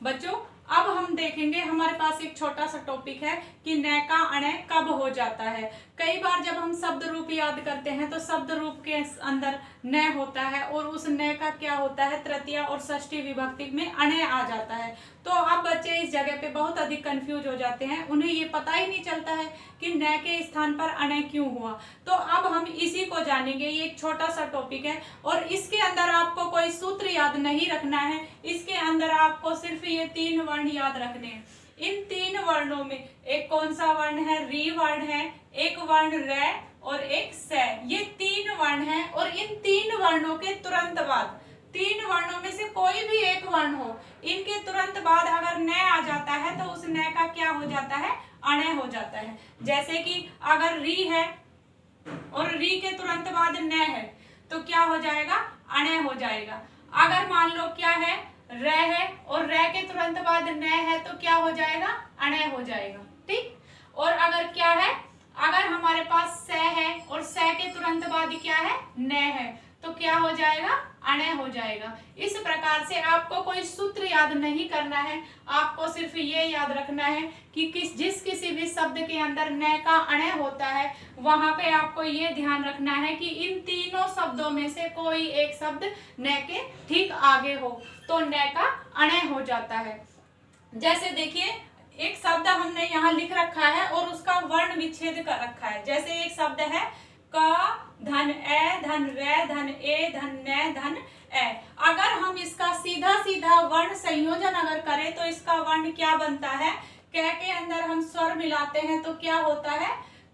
बच्चों अब हम देखेंगे, हमारे पास एक छोटा सा टॉपिक है कि न का अण कब हो जाता है। कई बार जब हम शब्द रूप याद करते हैं तो शब्द रूप के अंदर न होता है और उस न का क्या होता है, तृतीया और षष्ठी विभक्ति में अण आ जाता है। तो अब बच्चे इस जगह पे बहुत अधिक कंफ्यूज हो जाते हैं, उन्हें ये पता ही नहीं चलता है कि न के स्थान पर अण क्यों हुआ। तो अब हम इसी को जानेंगे। ये एक छोटा सा टॉपिक है और इसके अंदर आपको कोई सूत्र याद नहीं रखना है, इसके अंदर आपको सिर्फ ये 3 वर्ण याद रखने हैं। इन 3 वर्णों में एक कौन सा वर्ण है, री वर्ण है, एक वर्ण रै और एक स। ये 3 वर्ण है और इन 3 वर्णों के तुरंत बाद, 3 वर्णों में से कोई भी एक वर्ण हो, इनके तुरंत बाद अगर न आ जाता है तो उस न का क्या हो जाता है, अण हो जाता है। जैसे कि अगर री है और री के तुरंत बाद न है तो क्या हो जाएगा, अण हो जाएगा। अगर मान लो क्या है, र है और र के तुरंत बाद न है तो क्या हो जाएगा, अण हो जाएगा। ठीक। और अगर क्या है, अगर हमारे पास स है और स के तुरंत बाद क्या है, न है तो क्या हो जाएगा, अण हो जाएगा। इस प्रकार से आपको कोई सूत्र याद नहीं करना है, आपको सिर्फ ये याद रखना है कि जिस किसी भी शब्द के अंदर न का अण होता है वहां पे आपको ये ध्यान रखना है कि इन तीनों शब्दों में से कोई एक शब्द न के ठीक आगे हो तो न का अण हो जाता है। जैसे देखिए एक शब्द हमने यहाँ लिख रखा है और उसका वर्ण विच्छेद कर रखा है। जैसे एक शब्द है क धन ए धन रे धन ए धन न धन ए। अगर हम इसका सीधा सीधा वर्ण संयोजन अगर करें तो इसका वर्ण क्या बनता है, क के अंदर हम स्वर मिलाते हैं तो क्या होता है,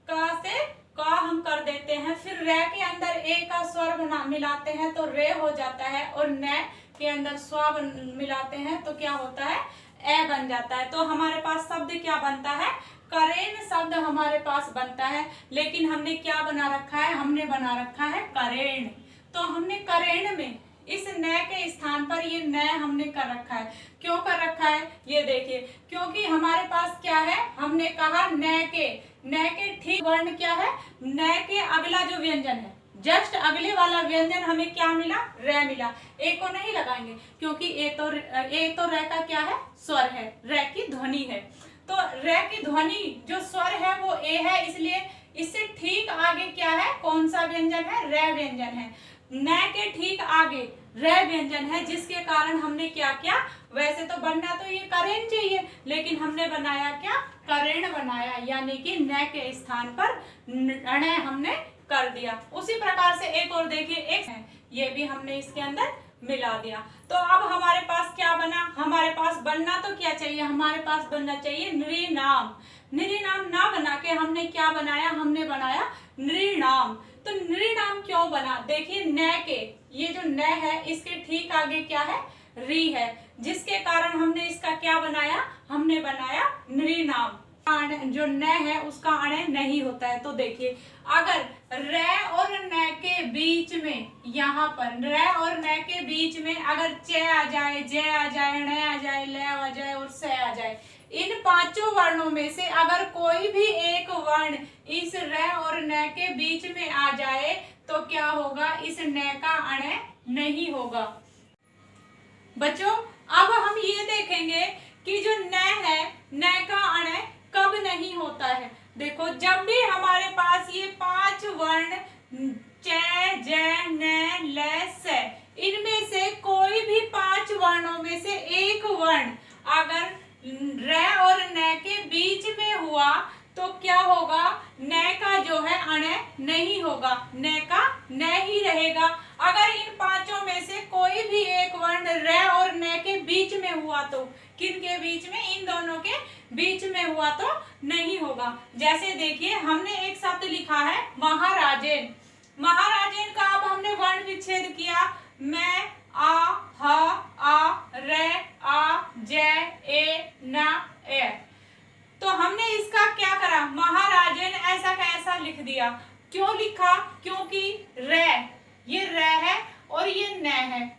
क से क हम कर देते हैं, फिर रे के अंदर ए का स्वर मिलाते हैं तो रे हो जाता है और न के अंदर स्व मिलाते हैं तो क्या होता है, ए बन जाता है। तो हमारे पास शब्द क्या बनता है, करेण शब्द हमारे पास बनता है। लेकिन हमने क्या बना रखा है, हमने बना रखा है करेण। तो हमने करेण में इस न के स्थान पर ये न हमने कर रखा है। क्यों कर रखा है, ये देखिए, क्योंकि हमारे पास क्या है, हमने कहा न के ठीक वर्ण क्या है, न के अगला जो व्यंजन है, जस्ट अगले वाला व्यंजन हमें क्या मिला, रे मिला। ए को नहीं लगाएंगे क्योंकि ए तो रे का क्या है, स्वर है, रे की ध्वनि है। तो रे की ध्वनि जो स्वर है वो ए है, इसलिए इससे ठीक आगे क्या है, कौन सा व्यंजन है, रे व्यंजन है। न के ठीक आगे रे व्यंजन है, जिसके कारण हमने क्या किया, वैसे तो बनना तो ये करेण चाहिए लेकिन हमने बनाया क्या, करेण बनाया, यानी कि न के स्थान पर अण हमने कर दिया। उसी प्रकार से एक और देखिए, एक है, ये भी हमने इसके अंदर मिला दिया। तो अब हमारे पास क्या बना, हमारे पास बनना तो क्या चाहिए, हमारे पास बनना चाहिए नृनाम। नृनाम ना बना के हमने क्या बनाया, हमने बनाया नृनाम। तो नृनाम क्यों बना, देखिए न के ये जो न है इसके ठीक आगे क्या है, री है, जिसके कारण हमने इसका क्या बनाया, हमने बनाया नृनाम। जो न है उसका अण नहीं होता है। तो देखिए अगर र और न के बीच में, यहाँ पर र और न के बीच में अगर च आ जाए, ज आ जाए, ण आ जाए, ल आ जाए और स आ जाए, इन 5 वर्णों में से अगर कोई भी एक वर्ण इस र और न के बीच में आ जाए तो क्या होगा, इस न का अण नहीं होगा। बच्चों अब हम ये देखेंगे कि जो न है, न का अण कब नहीं होता है। देखो जब भी हमारे पास ये 5 वर्ण च, ज, न, ल, स, इनमें से कोई भी 5 वर्णों में से एक वर्ण अगर र और न के बीच में हुआ तो क्या होगा, न का जो है अण नहीं होगा, न का न ही रहेगा। अगर इन 5 में से कोई भी एक वर्ण र और न के बीच में हुआ तो, किन के बीच में, इन दोनों के बीच में हुआ तो नहीं होगा। जैसे देखिए हमने एक शब्द लिखा है महाराजेन। महाराजेन का अब हमने वर्ण विच्छेद किया, मैं, आ, ह, आ, रे, आ, ज, ए, न, ए। तो हमने इसका क्या करा, महाराजेन ऐसा का ऐसा लिख दिया। क्यों लिखा, क्योंकि ये र है और ये न है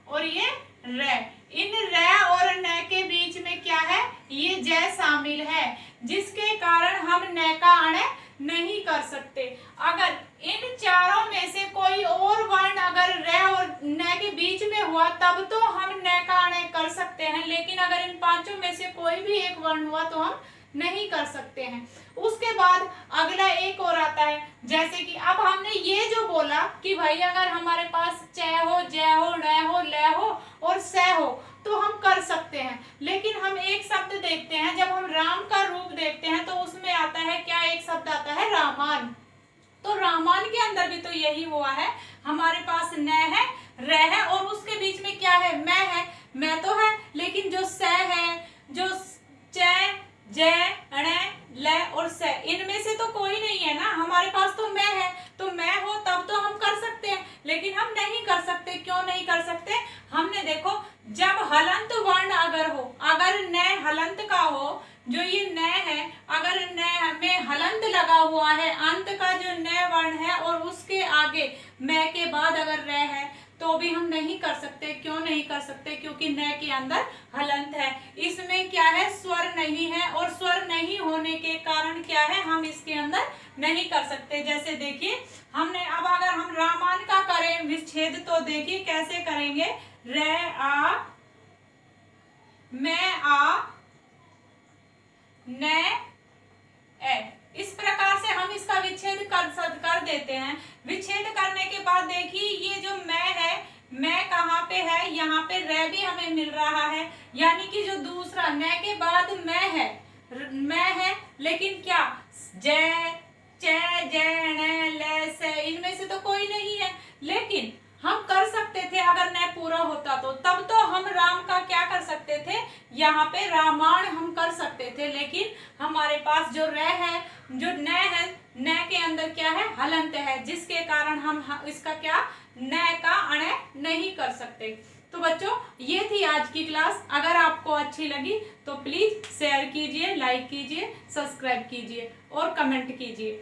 और ये र, इन र और न के बीच में क्या है, ये ज शामिल है, जिसके कारण हम न का अण नहीं कर सकते। अगर इन चारों में से कोई और वर्ण अगर र और न के बीच में हुआ तब तो हम न का अण कर सकते हैं, लेकिन अगर इन पांचों में से कोई भी एक वर्ण हुआ तो हम नहीं कर सकते हैं। उसके बाद अगला एक और आता है, जैसे कि अब हमने ये जो बोला कि भाई अगर हमारे पास च हो, ज हो, न हो, ल हो और स हो तो हम कर सकते हैं। लेकिन हम एक शब्द देखते हैं, जब हम राम का रूप देखते हैं तो उसमें आता है क्या, एक शब्द आता है रामान। तो रामान के अंदर भी तो यही हुआ है, हमारे पास न है, र है और उसके बीच में क्या है, मैं है। मैं तो है, लेकिन जो स है, जो च, ज, ण, ल और स, इनमें से तो कोई नहीं है ना, हमारे पास तो मैं है। तो मैं हो तब तो हम कर सकते हैं, लेकिन हम नहीं कर सकते। क्यों नहीं कर सकते? हमने देखो, जब हलंत वर्ण अगर हो, अगर न हलंत का हो, जो ये न है, अगर न में हलंत लगा हुआ है, अंत का जो न वर्ण है और उसके आगे मैं के बाद अगर र है तो भी हम नहीं कर सकते। क्यों नहीं कर सकते? क्योंकि न के अंदर हलंत है। इसमें क्या है, स्वर नहीं है और स्वर नहीं होने के कारण क्या है, हम इसके अंदर नहीं कर सकते। जैसे देखिए, हमने अब अगर हम रामान का करें विच्छेद तो देखिए कैसे करेंगे, र आ, मैं आ, न ए, इस प्रकार से हम इसका विच्छेद कर देते हैं। विच्छेद करने के बाद देखिए ये जो मैं है, मैं कहाँ पे है, यहाँ पे र भी हमें मिल रहा है, यानी कि जो दूसरा न के बाद मैं है, लेकिन क्या ज, च, ज, ण, ल, स, इनमें से तो कोई नहीं है। लेकिन हम कर सकते थे अगर न पूरा होता तो, तब तो हम राम का क्या कर सकते थे, यहाँ पे रामायण हम कर सकते थे। लेकिन हमारे पास जो र है, जो न है, न के अंदर क्या है, हलंत है, जिसके कारण हम इसका क्या, न का अण नहीं कर सकते। तो बच्चों, ये थी आज की क्लास। अगर आपको अच्छी लगी तो प्लीज शेयर कीजिए, लाइक कीजिए, सब्सक्राइब कीजिए और कमेंट कीजिए।